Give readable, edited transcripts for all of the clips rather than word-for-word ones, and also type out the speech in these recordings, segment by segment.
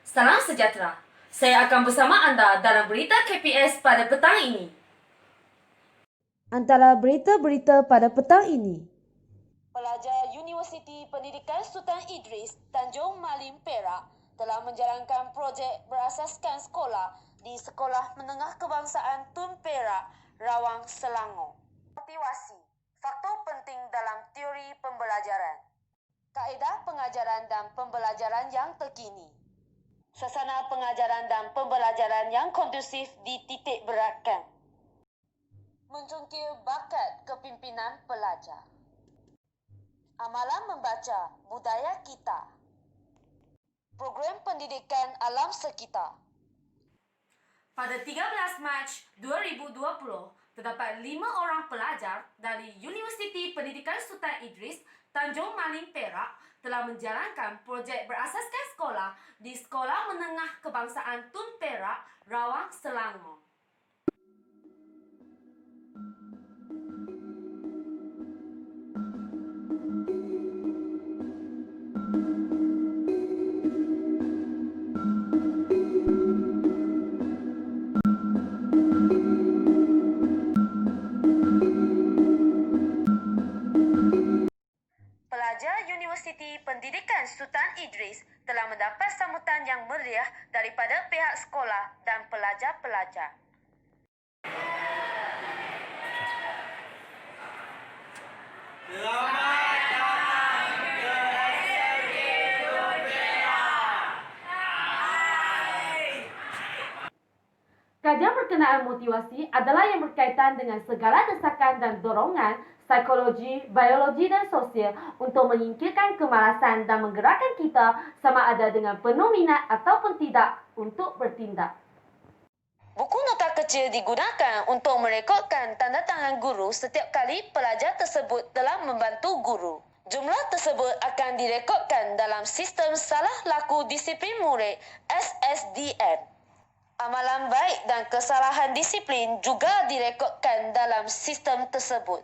Salam sejahtera. Saya akan bersama anda dalam berita KPS pada petang ini. Antara berita-berita pada petang ini. Pelajar Universiti Pendidikan Sultan Idris, Tanjung Malim, Perak telah menjalankan projek berasaskan sekolah di Sekolah Menengah Kebangsaan Tun Perak, Rawang, Selangor. Motivasi, faktor penting dalam teori pembelajaran. Kaedah pengajaran dan pembelajaran yang terkini. Suasana pengajaran dan pembelajaran yang kondusif dititik beratkan. Mencungkil bakat kepimpinan pelajar. Amalan membaca budaya kita. Program pendidikan alam sekitar. Pada 13 Mac 2020, terdapat 5 orang pelajar dari Universiti Pendidikan Sultan Idris, Tanjung Malim, Perak telah menjalankan projek berasaskan sekolah di Sekolah Menengah Kebangsaan Tun Perak, Rawang, Selangor. Pelajar Universiti Pendidikan Sultan Idris telah mendapat sambutan yang meriah daripada pihak sekolah dan pelajar-pelajar. Kajian berkenaan motivasi adalah yang berkaitan dengan segala desakan dan dorongan psikologi, biologi dan sosial untuk menyingkirkan kemalasan dan menggerakkan kita sama ada dengan penuh minat ataupun tidak untuk bertindak. Buku nota kecil digunakan untuk merekodkan tanda tangan guru setiap kali pelajar tersebut telah membantu guru. Jumlah tersebut akan direkodkan dalam sistem salah laku disiplin murid SSDM. Amalan baik dan kesalahan disiplin juga direkodkan dalam sistem tersebut.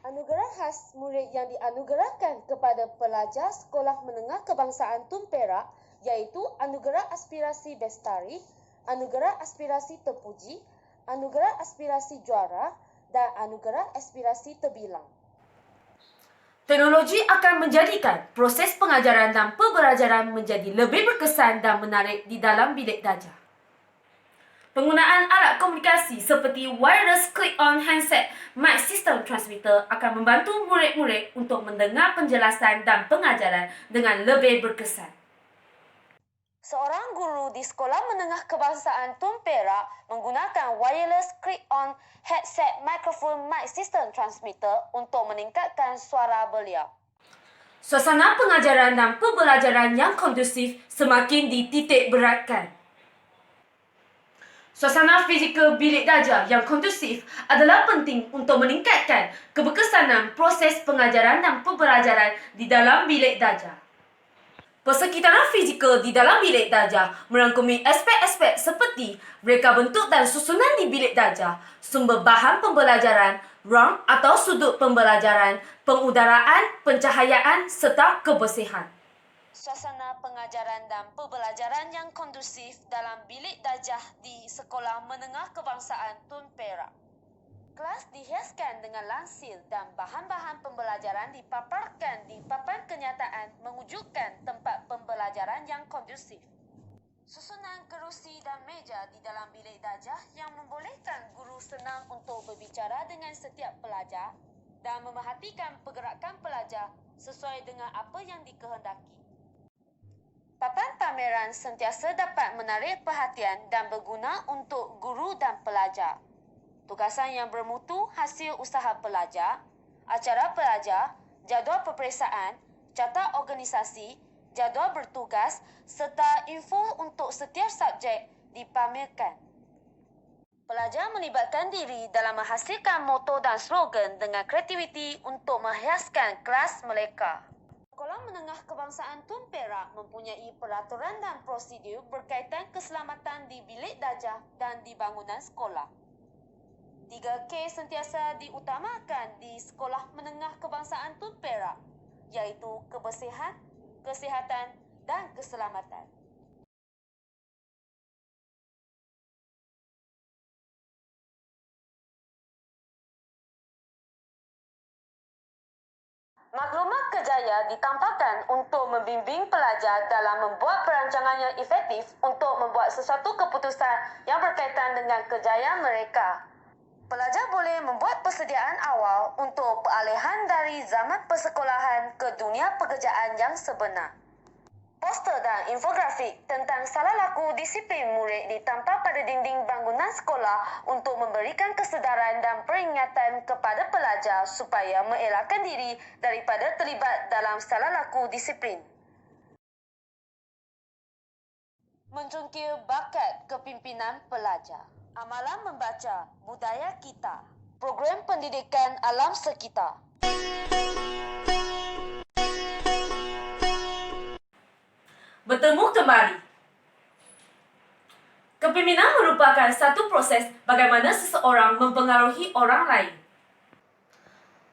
Anugerah khas murid yang dianugerahkan kepada pelajar Sekolah Menengah Kebangsaan Tun Perak iaitu Anugerah Aspirasi Bestari, Anugerah Aspirasi Terpuji, Anugerah Aspirasi Juara dan Anugerah Aspirasi Terbilang. Teknologi akan menjadikan proses pengajaran dan pembelajaran menjadi lebih berkesan dan menarik di dalam bilik darjah. Penggunaan alat komunikasi seperti wireless click-on handset mic system transmitter akan membantu murid-murid untuk mendengar penjelasan dan pengajaran dengan lebih berkesan. Seorang guru di Sekolah Menengah Kebangsaan Tun Perak menggunakan wireless click-on headset microphone mic system transmitter untuk meningkatkan suara beliau. Suasana pengajaran dan pembelajaran yang kondusif semakin dititik beratkan. Suasana fizikal bilik darjah yang kondusif adalah penting untuk meningkatkan keberkesanan proses pengajaran dan pembelajaran di dalam bilik darjah. Persekitaran fizikal di dalam bilik darjah merangkumi aspek-aspek seperti reka bentuk dan susunan di bilik darjah, sumber bahan pembelajaran, ruang atau sudut pembelajaran, pengudaraan, pencahayaan serta kebersihan. Suasana pengajaran dan pembelajaran yang kondusif dalam bilik darjah di Sekolah Menengah Kebangsaan Tun Perak. Kelas dihiaskan dengan lansir dan bahan-bahan pembelajaran dipaparkan di papan kenyataan mewujudkan tempat pembelajaran yang kondusif. Susunan kerusi dan meja di dalam bilik darjah yang membolehkan guru senang untuk berbicara dengan setiap pelajar dan memerhatikan pergerakan pelajar sesuai dengan apa yang dikehendaki. Papan pameran sentiasa dapat menarik perhatian dan berguna untuk guru dan pelajar. Tugasan yang bermutu hasil usaha pelajar, acara pelajar, jadual peperiksaan, catat organisasi, jadual bertugas serta info untuk setiap subjek dipamerkan. Pelajar melibatkan diri dalam menghasilkan moto dan slogan dengan kreativiti untuk menghiaskan kelas mereka. Sekolah Menengah Kebangsaan Tun Perak mempunyai peraturan dan prosedur berkaitan keselamatan di bilik darjah dan di bangunan sekolah. 3K sentiasa diutamakan di Sekolah Menengah Kebangsaan Tun Perak, iaitu kebersihan, kesihatan dan keselamatan. Maklumat kerjaya ditampakkan untuk membimbing pelajar dalam membuat perancangan yang efektif untuk membuat sesuatu keputusan yang berkaitan dengan kerjaya mereka. Pelajar boleh membuat persediaan awal untuk peralihan dari zaman persekolahan ke dunia pekerjaan yang sebenar. Poster dan infografik tentang salah laku disiplin murid ditampak pada dinding bangunan sekolah untuk memberikan kesedaran dan peringatan kepada pelajar supaya mengelakkan diri daripada terlibat dalam salah laku disiplin. Mencungkil bakat kepimpinan pelajar. Amalan membaca budaya kita. Program pendidikan alam sekitar. Bertemu kembali. Kepimpinan merupakan satu proses bagaimana seseorang mempengaruhi orang lain.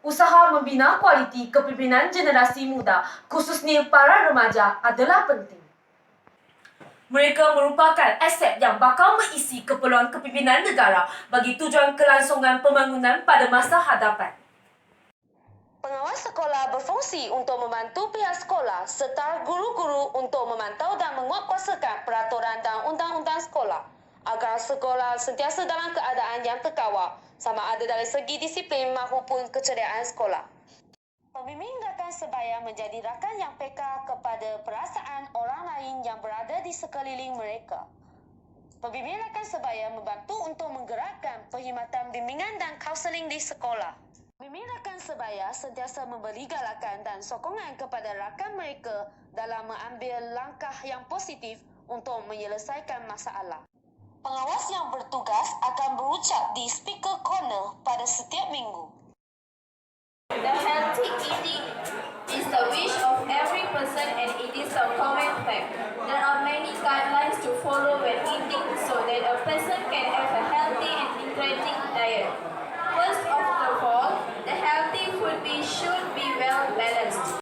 Usaha membina kualiti kepimpinan generasi muda, khususnya para remaja, adalah penting. Mereka merupakan aset yang bakal mengisi keperluan kepimpinan negara bagi tujuan kelangsungan pembangunan pada masa hadapan. Pengawas sekolah berfungsi untuk membantu pihak sekolah serta guru-guru untuk memantau dan menguatkuasakan peraturan dan undang-undang sekolah agar sekolah sentiasa dalam keadaan yang terkawal sama ada dari segi disiplin maupun keceriaan sekolah. Pembimbing rakan sebaya menjadi rakan yang peka kepada perasaan orang lain yang berada di sekeliling mereka. Pembimbing rakan sebaya membantu untuk menggerakkan perkhidmatan bimbingan dan kaunseling di sekolah. Pembimbing rakan sebaya sentiasa memberi galakan dan sokongan kepada rakan mereka dalam mengambil langkah yang positif untuk menyelesaikan masalah. Pengawas yang bertugas akan berucap di speaker corner pada setiap minggu. The healthy eating is the wish of every person and it is a common fact. There are many guidelines to follow when eating so that a person can have a healthy and integrating diet. First of all, the healthy food should be well balanced.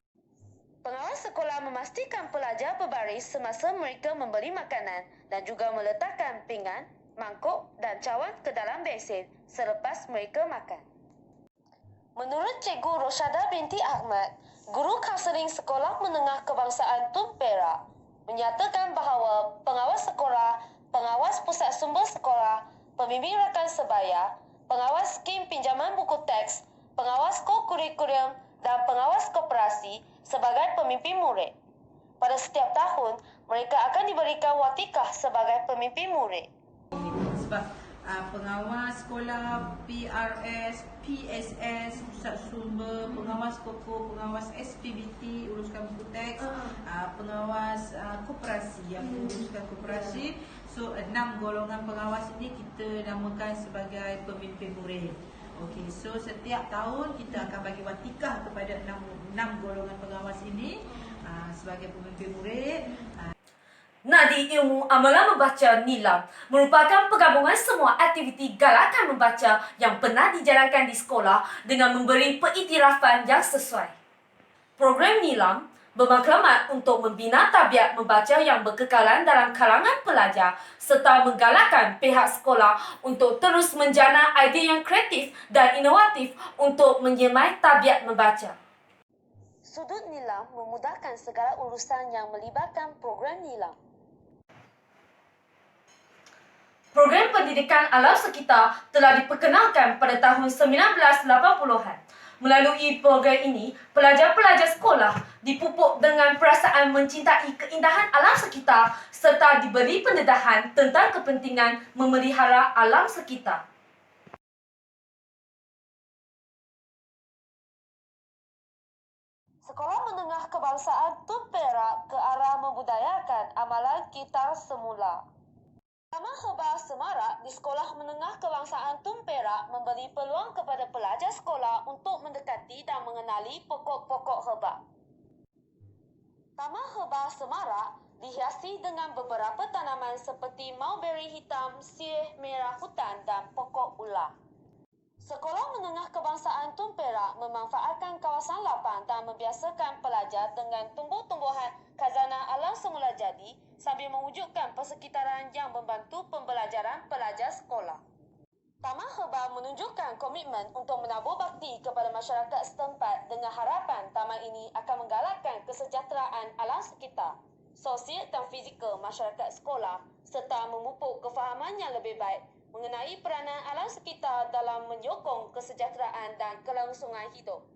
Pengawas sekolah memastikan pelajar berbaris semasa mereka memberi makanan dan juga meletakkan pinggan, mangkuk dan cawan ke dalam besen selepas mereka makan. Menurut Cikgu Rosyada binti Ahmad, guru kaunseling sekolah menengah kebangsaan Tun Perak, menyatakan bahawa pengawas sekolah, pengawas pusat sumber sekolah, pembimbing rakan sebaya, pengawas skim pinjaman buku teks, pengawas ko-kurikulum dan pengawas koperasi sebagai pemimpin murid. Pada setiap tahun, mereka akan diberikan watikah sebagai pemimpin murid. Sebab pengawas sekolah, PRS, PSS, pusat sumber, pengawas KOKO, pengawas SPBT, uruskan buku teks, pengawas koperasi yang uruskan koperasi. So 6 golongan pengawas ini kita namakan sebagai pemimpin murid. Okey, so setiap tahun kita akan bagi watikah kepada 6 golongan pengawas ini sebagai pemimpin murid. Nadi Ilmu Amalan Membaca NILAM merupakan penggabungan semua aktiviti galakan membaca yang pernah dijalankan di sekolah dengan memberi pengiktirafan yang sesuai. Program NILAM bermaklumat untuk membina tabiat membaca yang berkekalan dalam kalangan pelajar serta menggalakkan pihak sekolah untuk terus menjana idea yang kreatif dan inovatif untuk menyemai tabiat membaca. Sudut NILAM memudahkan segala urusan yang melibatkan program NILAM. Program pendidikan alam sekitar telah diperkenalkan pada tahun 1980-an. Melalui program ini, pelajar-pelajar sekolah dipupuk dengan perasaan mencintai keindahan alam sekitar serta diberi pendedahan tentang kepentingan memelihara alam sekitar. Sekolah Menengah Kebangsaan Tun Perak ke arah membudayakan amalan kitar semula. Taman Herbal Semarak di Sekolah Menengah Kebangsaan Tun Perak memberi peluang kepada pelajar sekolah untuk mendekati dan mengenali pokok-pokok herbal. Taman Herbal Semarak dihiasi dengan beberapa tanaman seperti mulberry hitam, sirih merah hutan dan pokok ular. Sekolah Menengah Kebangsaan Tun Perak memanfaatkan kawasan lapang dan membiasakan pelajar dengan tumbuh-tumbuhan khazanah alam semula jadi sambil mewujudkan persekitaran yang membantu pembelajaran pelajar sekolah. Taman Herba menunjukkan komitmen untuk menabur bakti kepada masyarakat setempat dengan harapan taman ini akan menggalakkan kesejahteraan alam sekitar, sosial dan fizikal masyarakat sekolah serta memupuk kefahaman yang lebih baik mengenai peranan alam sekitar dalam menyokong kesejahteraan dan kelangsungan hidup.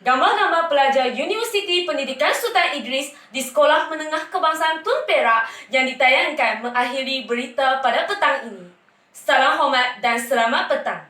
Gambar-gambar pelajar Universiti Pendidikan Sultan Idris di Sekolah Menengah Kebangsaan Tun Perak yang ditayangkan mengakhiri berita pada petang ini. Salam hormat dan selamat petang.